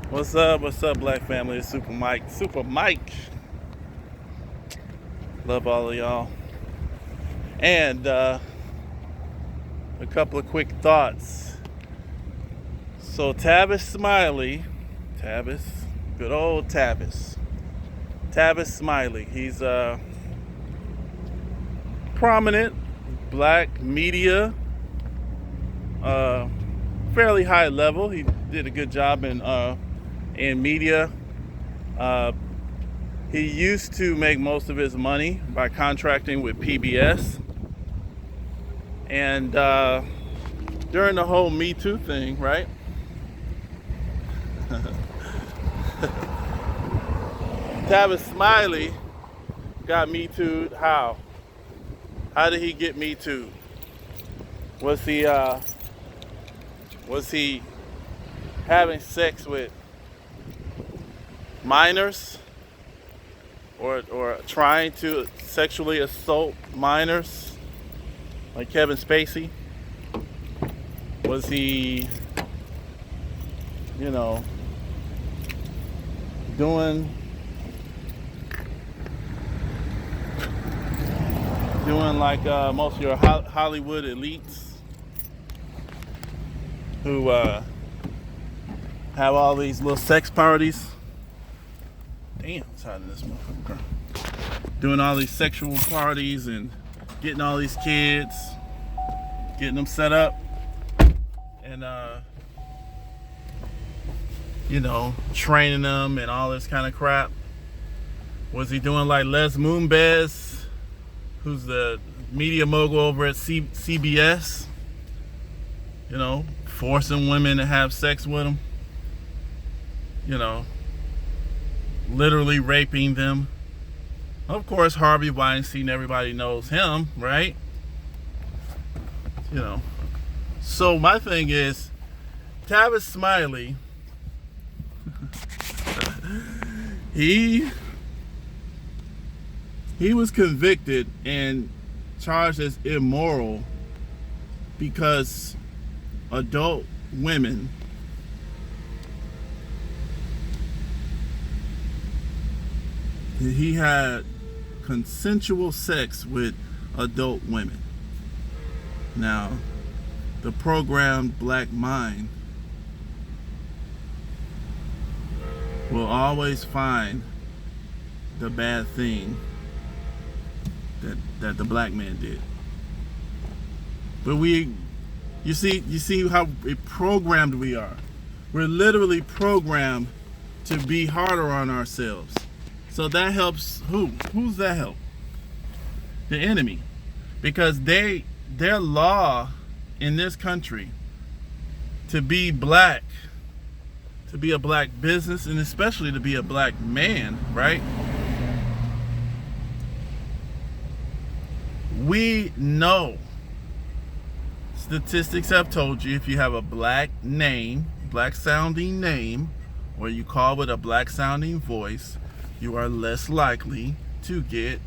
What's up? What's up, Black family? It's Super Mike. Super Mike. Love all of y'all. And a couple of quick thoughts. So Tavis Smiley, good old Tavis Smiley. He's a prominent black media, fairly high level. He did a good job in media. He used to make most of his money by contracting with PBS. And during the whole Me Too thing, right? Tavis Smiley got Me Too'd. How? How did he get Me Too'd? Was he having sex with minors or trying to sexually assault minors like Kevin Spacey? Was he, doing like most of your Hollywood elites who have all these little sex parties? Damn, it's hot in this motherfucker. Doing all these sexual parties and getting all these kids, getting them set up, and training them and all this kind of crap. Was he doing like Les Moonves, who's the media mogul over at CBS? Forcing women to have sex with him. Literally raping them. Of course, Harvey Weinstein, everybody knows him, right? So my thing is, Tavis Smiley, he was convicted and charged as immoral because adult women he had consensual sex with adult women. Now, the programmed black mind will always find the bad thing that the black man did. But you see how programmed we are. We're literally programmed to be harder on ourselves. So that helps who? Who's that help? The enemy. Because their law in this country to be black, to be a black business, and especially to be a black man, right? We know, statistics have told you, if you have a black name, black sounding name, or you call with a black sounding voice, you are less likely to get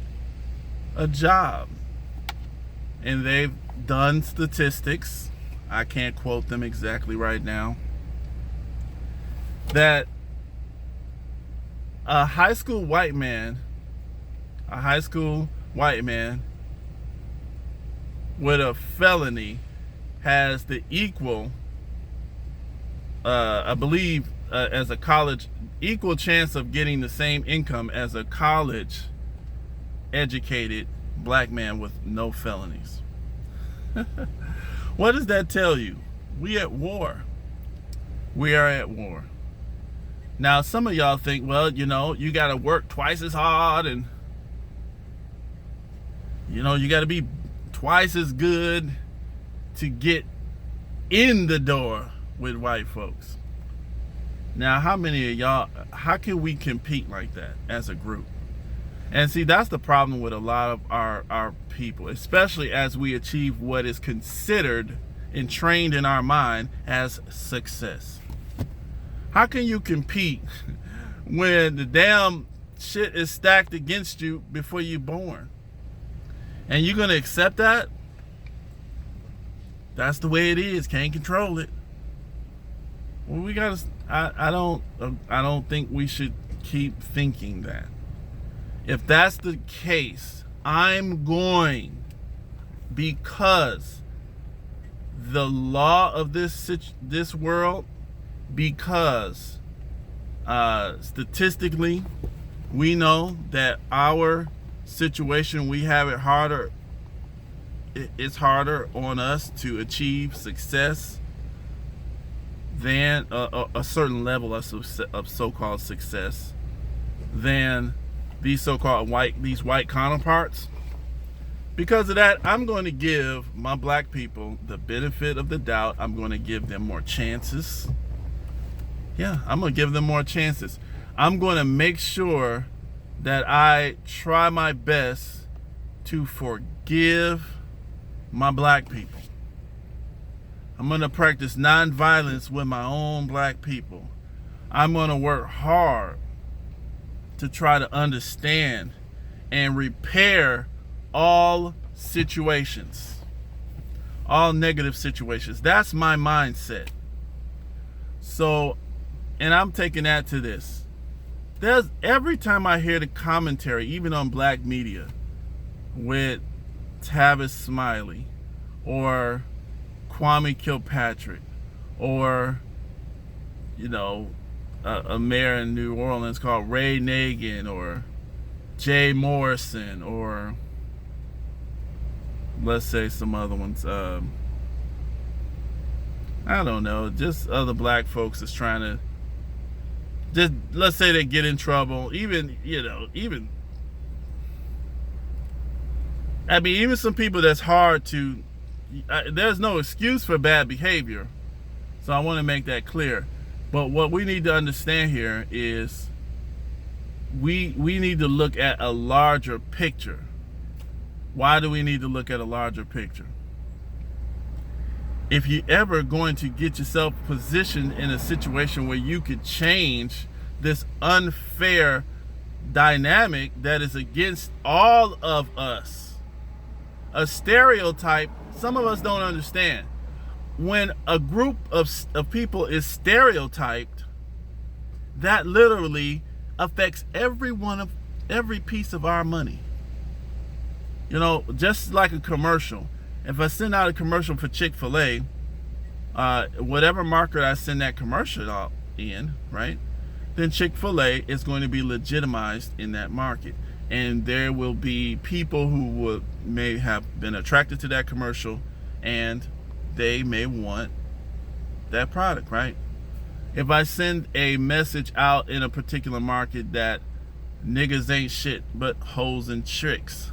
a job. And they've done statistics, I can't quote them exactly right now, that a high school white man with a felony has the equal, I believe, as a college, equal chance of getting the same income as a college educated black man with no felonies. What does that tell you? We at war. We are at war. Now, some of y'all think, well, you got to work twice as hard, and you got to be twice as good to get in the door with white folks. Now, how many of y'all, how can we compete like that as a group? And see, that's the problem with a lot of our people, especially as we achieve what is considered and trained in our mind as success. How can you compete when the damn shit is stacked against you before you're born? And you're going to accept that? That's the way it is. Can't control it. Well, we gotta. I don't think we should keep thinking that. If that's the case, I'm going, because the law of this world, because statistically, we know that our situation, we have it harder. It's harder on us to achieve success than a certain level of so-called success than these so-called white counterparts. Because of that, I'm going to give my black people the benefit of the doubt. I'm going to give them more chances. Yeah, I'm going to give them more chances. I'm going to make sure that I try my best to forgive my black people. I'm going to practice nonviolence with my own black people. I'm going to work hard to try to understand and repair all situations, all negative situations. That's my mindset. So, and I'm taking that to this. Every time I hear the commentary, even on black media, with TAVIS Smiley or Kwame Kilpatrick or, a mayor in New Orleans called Ray Naggin or Jay Morrison, or let's say some other ones. I don't know, just other black folks that's trying to, just let's say they get in trouble. Even some people that's hard to, there's no excuse for bad behavior. So I want to make that clear. But what we need to understand here is we need to look at a larger picture. Why do we need to look at a larger picture? If you're ever going to get yourself positioned in a situation where you could change this unfair dynamic that is against all of us, a stereotype, some of us don't understand. When a group of people is stereotyped, that literally affects every piece of our money. Just like a commercial. If I send out a commercial for Chick-fil-A, whatever market I send that commercial out in, right, then Chick-fil-A is going to be legitimized in that market. And there will be people who may have been attracted to that commercial, and they may want that product, right? If I send a message out in a particular market that niggas ain't shit but hoes and tricks,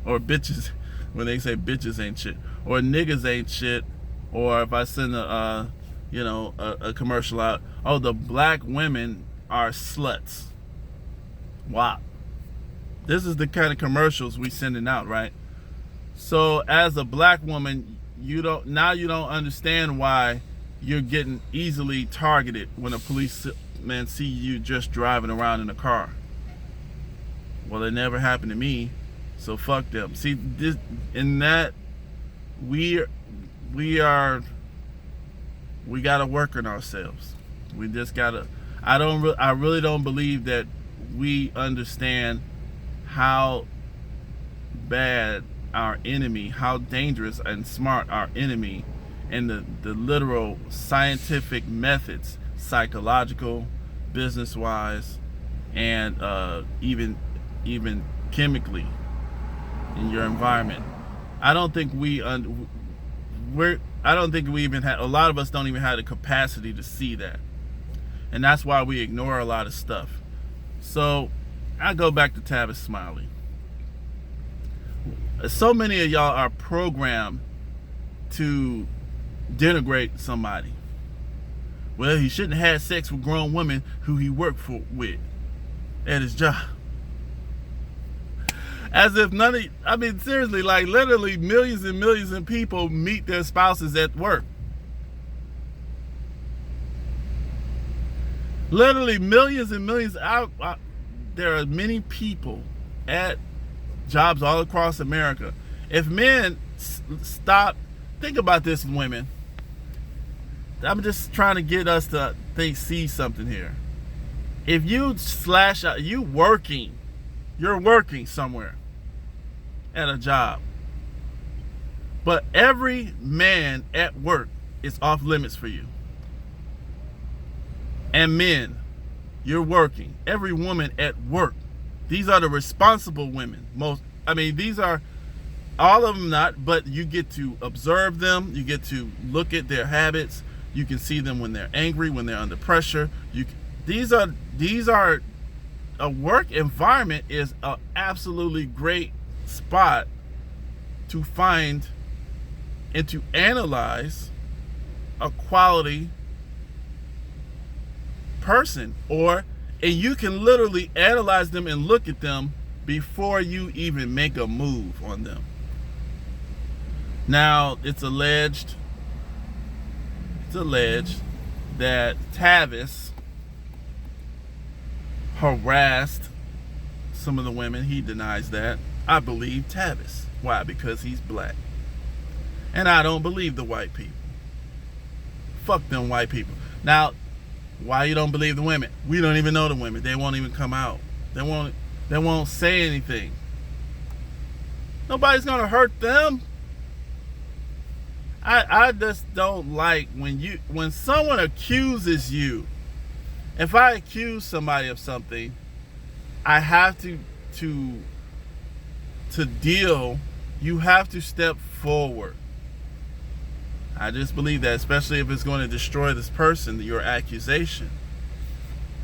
or bitches, when they say bitches ain't shit, or niggas ain't shit, or if I send a commercial out, oh, the black women are sluts. Wow. This is the kind of commercials we sending out, right? So as a black woman, you don't understand why you're getting easily targeted when a policeman see you just driving around in a car. Well, it never happened to me, so fuck them. See, this in that we gotta work on ourselves. We just gotta. I really don't believe that we understand how bad our enemy, how dangerous and smart our enemy, and the literal scientific methods, psychological, business-wise, and even chemically in your environment. I don't think we even have, a lot of us don't even have the capacity to see that. And that's why we ignore a lot of stuff. So I go back to TAVIS Smiley. So many of y'all are programmed to denigrate somebody. Well, he shouldn't have had sex with grown women who he worked with at his job. As if seriously, like literally millions and millions of people meet their spouses at work. Literally millions and millions. There are many people at jobs all across America. If men stop, think about this, women. I'm just trying to get us to see something here. If you slash out, you're working somewhere at a job, but every man at work is off limits for you. And men, you're working. Every woman at work, these are the responsible women. These are all of them not, but you get to observe them. You get to look at their habits. You can see them when they're angry, when they're under pressure. These are a work environment is an absolutely great spot to find and to analyze a quality person, and you can literally analyze them and look at them before you even make a move on them. Now, it's alleged that TAVIS harassed some of the women. He denies that. I believe TAVIS. Why? Because he's black. And I don't believe the white people. Fuck them white people. Now, why you don't believe the women? We don't even know the women. They won't even come out. They won't say anything. Nobody's gonna hurt them. I just don't like when someone accuses you. If I accuse somebody of something, I have to deal. You have to step forward. I just believe that, especially if it's going to destroy this person, your accusation.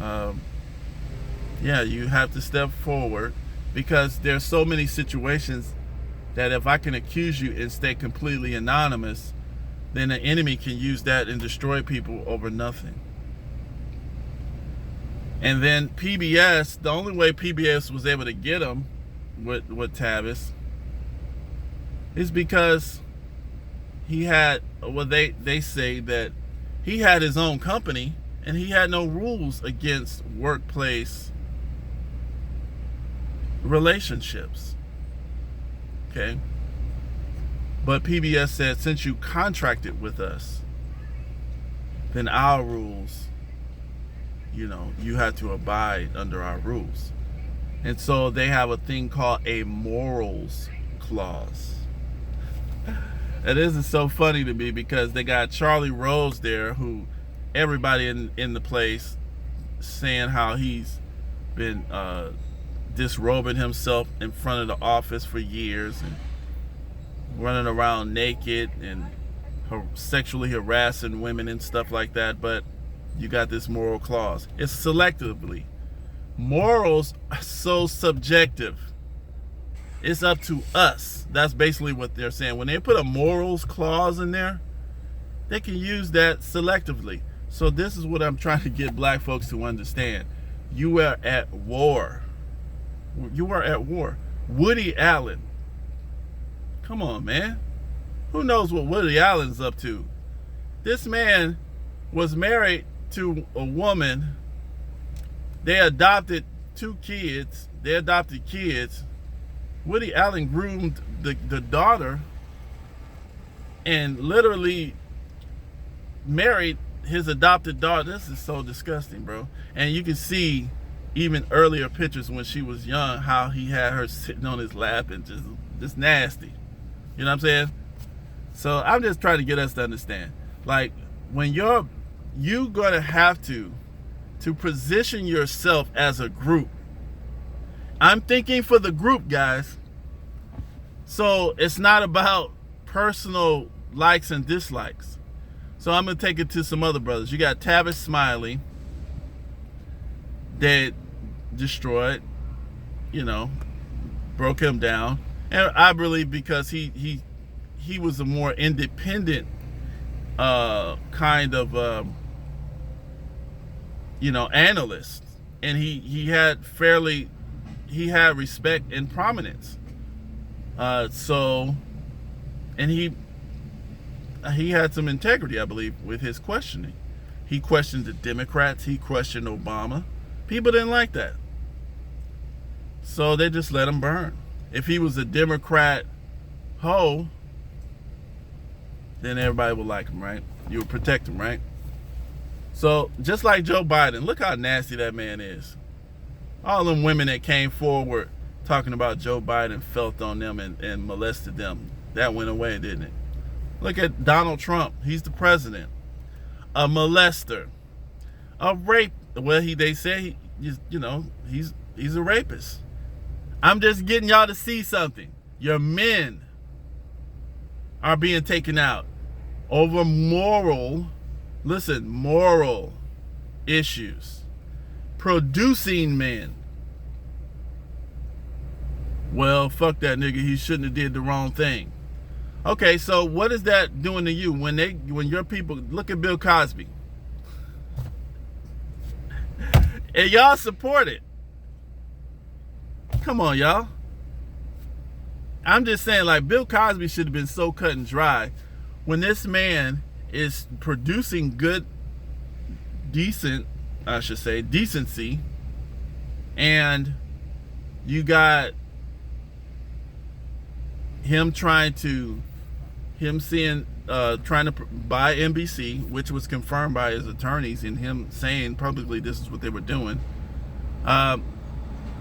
You have to step forward, because there's so many situations that if I can accuse you and stay completely anonymous, then the enemy can use that and destroy people over nothing. And then PBS, the only way PBS was able to get him with TAVIS is because he had, they say that he had his own company and he had no rules against workplace relationships. Okay? But PBS said, since you contracted with us, then our rules, you have to abide under our rules. And so they have a thing called a morals clause. And this is so funny to me, because they got Charlie Rose there, who everybody in the place saying how he's been disrobing himself in front of the office for years and running around naked and sexually harassing women and stuff like that. But you got this moral clause. It's selectively. Morals are so subjective. It's up to us. That's basically what they're saying. When they put a morals clause in there, they can use that selectively. So this is what I'm trying to get black folks to understand. You are at war. You are at war. Woody Allen. Come on, man. Who knows what Woody Allen's up to? This man was married to a woman. They adopted 2 kids. They adopted kids. Woody Allen groomed the daughter and literally married his adopted daughter. This is so disgusting, bro. And you can see even earlier pictures when she was young, how he had her sitting on his lap and just nasty. You know what I'm saying? So I'm just trying to get us to understand. Like, when you're gonna have to position yourself as a group. I'm thinking for the group, guys. So it's not about personal likes and dislikes. So I'm gonna take it to some other brothers. You got TAVIS Smiley that destroyed, broke him down. And I believe because he was a more independent kind of analyst, and he had respect and prominence. And he had some integrity, I believe, with his questioning. He questioned the Democrats. He questioned Obama. People didn't like that, so they just let him burn. If he was a Democrat hoe, then everybody would like him, right? You would protect him, right? So just like Joe Biden, look how nasty that man is. All them women that came forward talking about Joe Biden felt on them and molested them. That went away, didn't it? Look at Donald Trump. He's the president. A molester. A rape. Well, they say he's a rapist. I'm just getting y'all to see something. Your men are being taken out over moral issues. Producing men. Well, fuck that nigga. He shouldn't have did the wrong thing. Okay, so what is that doing to you when your people look at Bill Cosby? And y'all support it. Come on, y'all. I'm just saying, like, Bill Cosby should have been so cut and dry when this man is producing good, decency, and you got him trying to buy NBC, which was confirmed by his attorneys, and him saying publicly this is what they were doing.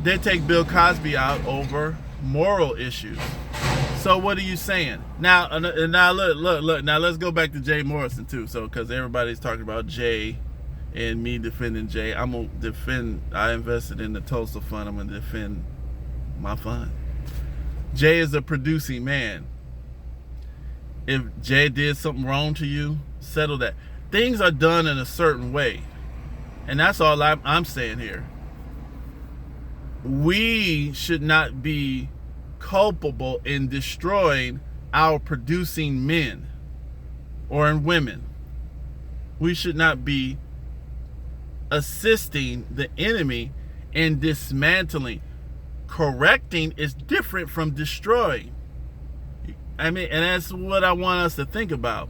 They take Bill Cosby out over moral issues. So what are you saying? Now look. Now let's go back to Jay Morrison too. So because everybody's talking about Jay and me defending Jay, I'm gonna defend. I invested in the Tulsa fund. I'm gonna defend my fund. Jay is a producing man. If Jay did something wrong to you, settle that. Things are done in a certain way. And that's all I'm saying here. We should not be culpable in destroying our producing men or in women. We should not be assisting the enemy in dismantling. Correcting is different from destroying. I mean, and that's what I want us to think about.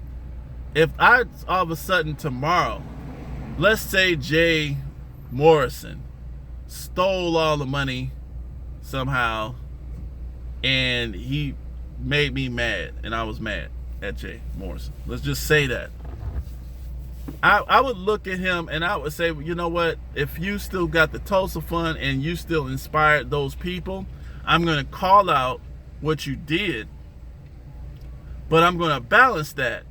If I all of a sudden tomorrow, let's say Jay Morrison stole all the money somehow and he made me mad and I was mad at Jay Morrison. Let's just say that. I would look at him and I would say, well, you know what? If you still got the Tulsa Fund and you still inspired those people, I'm going to call out what you did. But I'm going to balance that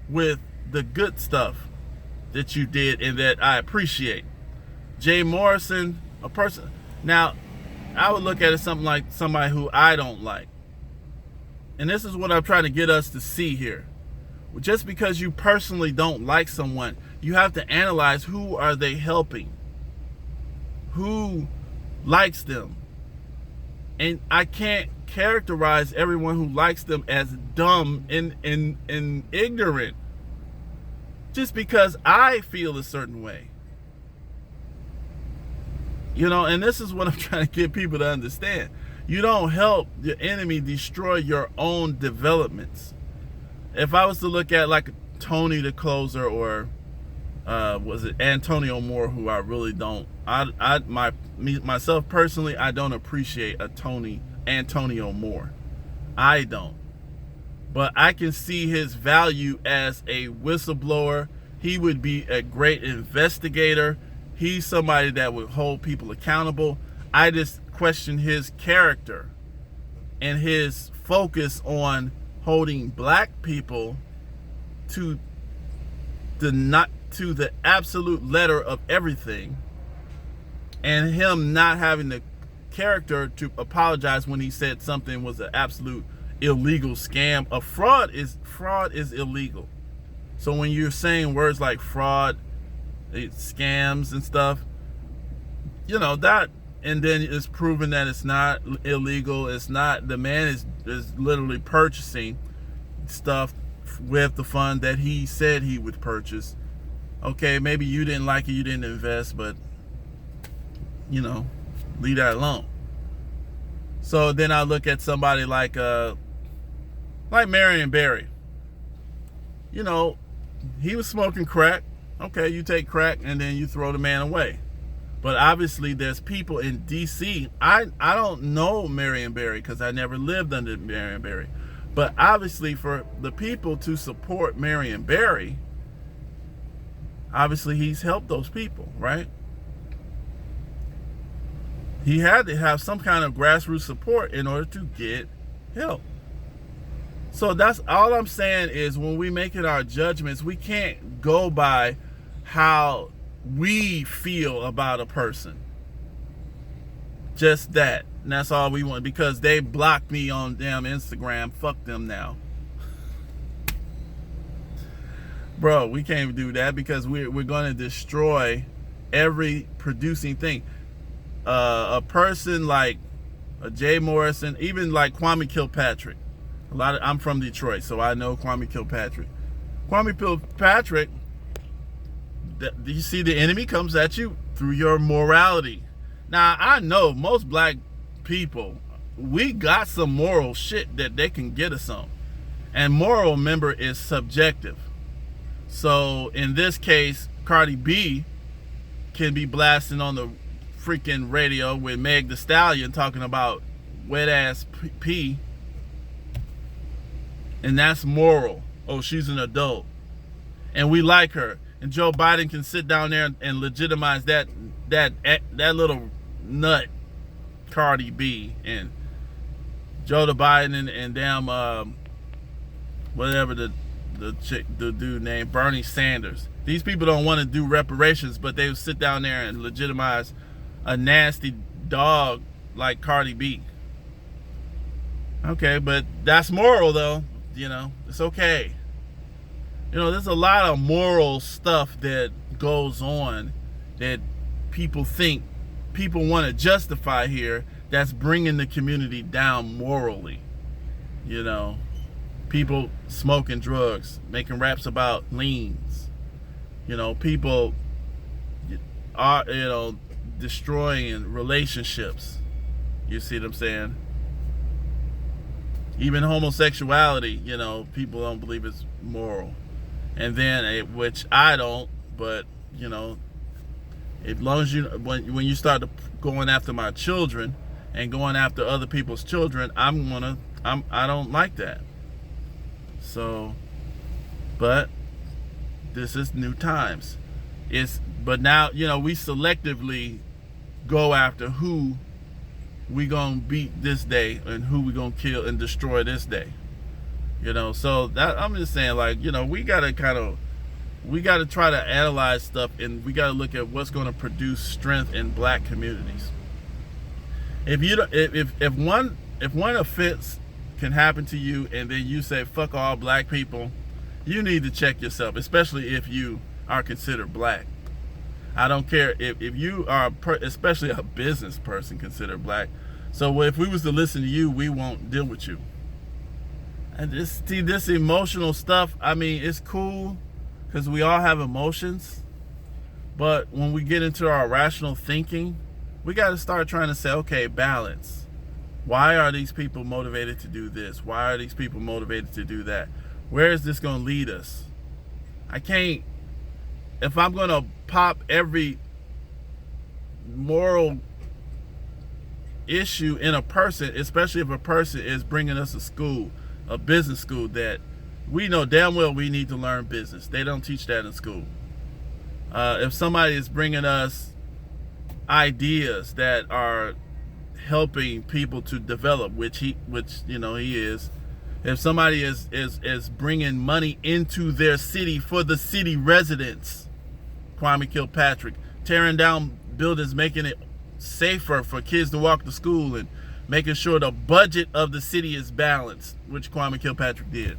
with the good stuff that you did and that I appreciate. Jay Morrison, a person. Now, I would look at it something like somebody who I don't like. And this is what I'm trying to get us to see here. Just because you personally don't like someone, you have to analyze who are they helping? Who likes them? And I can't characterize everyone who likes them as dumb and ignorant just because I feel a certain way. You know, and this is what I'm trying to get people to understand. You don't help your enemy destroy your own developments. If I was to look at like Tony the Closer or was it Antonio Moore, who I really don't, myself personally, I don't appreciate Antonio Moore. I don't. But I can see his value as a whistleblower. He would be a great investigator. He's somebody that would hold people accountable. I just question his character and his focus on holding black people to the absolute letter of everything, and him not having the character to apologize when he said something was an absolute illegal scam. A fraud is illegal. So when you're saying words like fraud, scams and stuff, you know that, and then it's proven that it's not illegal. It's not, the man is literally purchasing stuff with the fund that he said he would purchase. Okay, maybe you didn't like it, you didn't invest, but you know, leave that alone. So then I look at somebody like Marion Barry. You know, he was smoking crack. Okay, you take crack and then you throw the man away. But obviously there's people in DC. I don't know Marion Barry because I never lived under Marion Barry. But obviously for the people to support Marion Barry, Obviously, he's helped those people, right? He had to have some kind of grassroots support in order to get help. So that's all I'm saying is when we make it our judgments, we can't go by how we feel about a person. Just that. And that's all we want, because they blocked me on damn Instagram. Fuck them now. Bro, we can't even do that, because we're going to destroy every producing thing. A person like Jay Morrison, even like Kwame Kilpatrick. I'm from Detroit, so I know Kwame Kilpatrick. Kwame Kilpatrick, you see, the enemy comes at you through your morality. Now, I know most black people, we got some moral shit that they can get us on. And moral, remember, is subjective. So in this case, Cardi B can be blasting on the freaking radio with Meg Thee Stallion talking about wet ass pee, and that's moral. Oh, she's an adult, and we like her. And Joe Biden can sit down there and legitimize that little nut, Cardi B, and Joe Biden and damn whatever the dude named Bernie Sanders. These people don't want to do reparations, but they would sit down there and legitimize a nasty dog like Cardi B. Okay, but that's moral though. You know, it's okay. You know, there's a lot of moral stuff that goes on that people think people want to justify here, that's bringing the community down morally. You know, people smoking drugs, making raps about leans. You know, people are, you know, destroying relationships. You see what I'm saying? Even homosexuality, you know, people don't believe it's moral. And then, which I don't, but, you know, as long as you, when you start going after my children and going after other people's children, I don't like that. So, but this is new times. But now, you know, we selectively go after who we gonna beat this day and who we gonna kill and destroy this day. You know, so that, I'm just saying, like, you know, we gotta try to analyze stuff, and we gotta look at what's gonna produce strength in black communities. If one offense can happen to you and then you say fuck all black people, you need to check yourself, especially if you are considered black. I don't care if you are, especially a business person considered black. So if we was to listen to you, we won't deal with you. And this emotional stuff, I mean, it's cool because we all have emotions. But when we get into our rational thinking, we got to start trying to say, okay, balance. Why are these people motivated to do this? Why are these people motivated to do that? Where is this going to lead us? I can't, if I'm going to pop every moral issue in a person, especially if a person is bringing us a business school that we know damn well we need to learn business. They don't teach that in school. If somebody is bringing us ideas that are helping people to develop, which you know he is. If somebody is bringing money into their city for the city residents, Kwame Kilpatrick, tearing down buildings, making it safer for kids to walk to school, and making sure the budget of the city is balanced, which Kwame Kilpatrick did.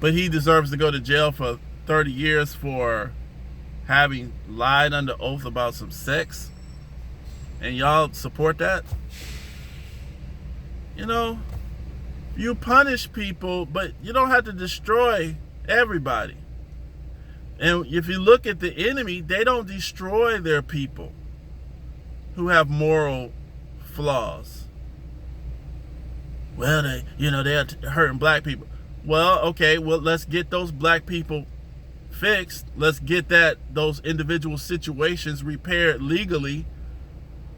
But he deserves to go to jail for 30 years for having lied under oath about some sex. And y'all support that? You know, you punish people, but you don't have to destroy everybody. And if you look at the enemy, they don't destroy their people who have moral flaws. Well, they're hurting black people. Well, okay, well, let's get those black people fixed. Let's get those individual situations repaired legally.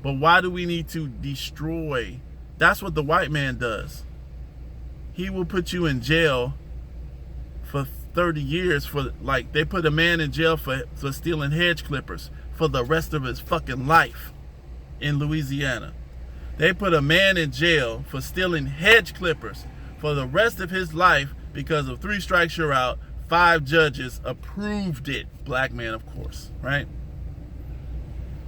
But why do we need to destroy? That's what the white man does. He will put you in jail for 30 years for, like, they put a man in jail for stealing hedge clippers for the rest of his fucking life in Louisiana. They put a man in jail for stealing hedge clippers for the rest of his life because of 3 strikes you're out. 5 judges approved it. Black man, of course, right?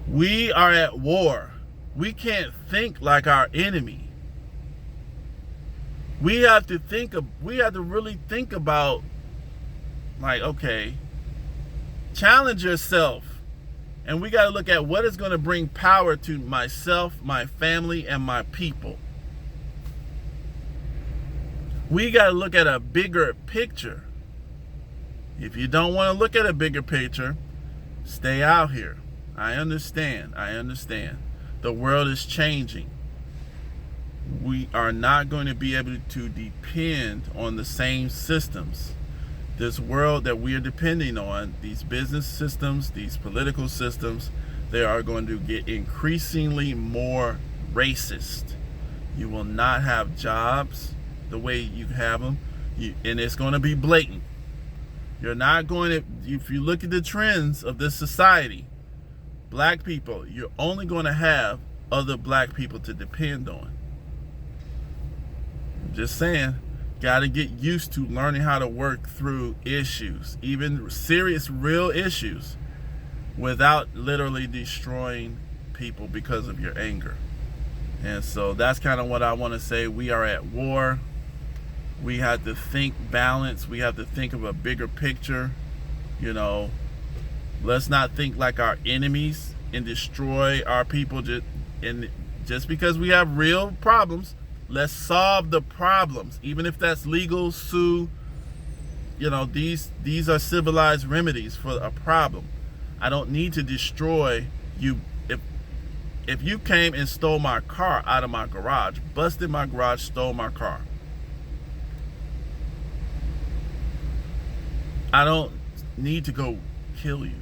We are at war. We can't think like our enemy. We have to really think about, like, okay, challenge yourself. And we got to look at what is going to bring power to myself, my family, and my people. We got to look at a bigger picture. If you don't want to look at a bigger picture, stay out here. I understand. The world is changing. We are not going to be able to depend on the same systems. This world that we are depending on, these business systems, these political systems, they are going to get increasingly more racist. You will not have jobs the way you have them, and it's going to be blatant. You're not going to, if you look at the trends of this society, black people, you're only going to have other black people to depend on. I'm just saying. Got to get used to learning how to work through issues, even serious, real issues, without literally destroying people because of your anger. And so that's kind of what I want to say. We are at war. We have to think balance. We have to think of a bigger picture. You know, let's not think like our enemies and destroy our people just because we have real problems. Let's solve the problems, even if that's legal, sue. You know, these are civilized remedies for a problem. I don't need to destroy you. If you came and stole my car out of my garage, busted my garage, stole my car, I don't need to go kill you.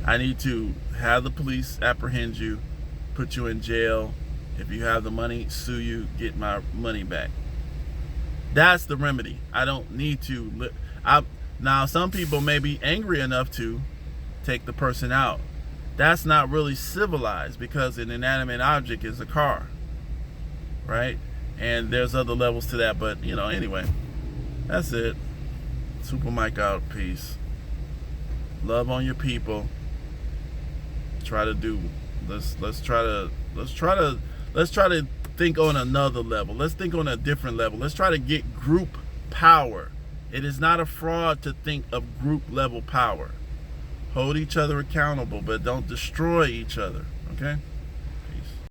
I need to have the police apprehend you, put you in jail. If you have the money, sue you, get my money back. That's the remedy. I don't need to. Now, some people may be angry enough to take the person out. That's not really civilized because an inanimate object is a car, right? And there's other levels to that, but, you know, anyway, that's it. Super Mike out. Peace. Love on your people. Let's try to think on another level. Let's think on a different level. Let's try to get group power. It is not a fraud to think of group level power. Hold each other accountable, but don't destroy each other. Okay?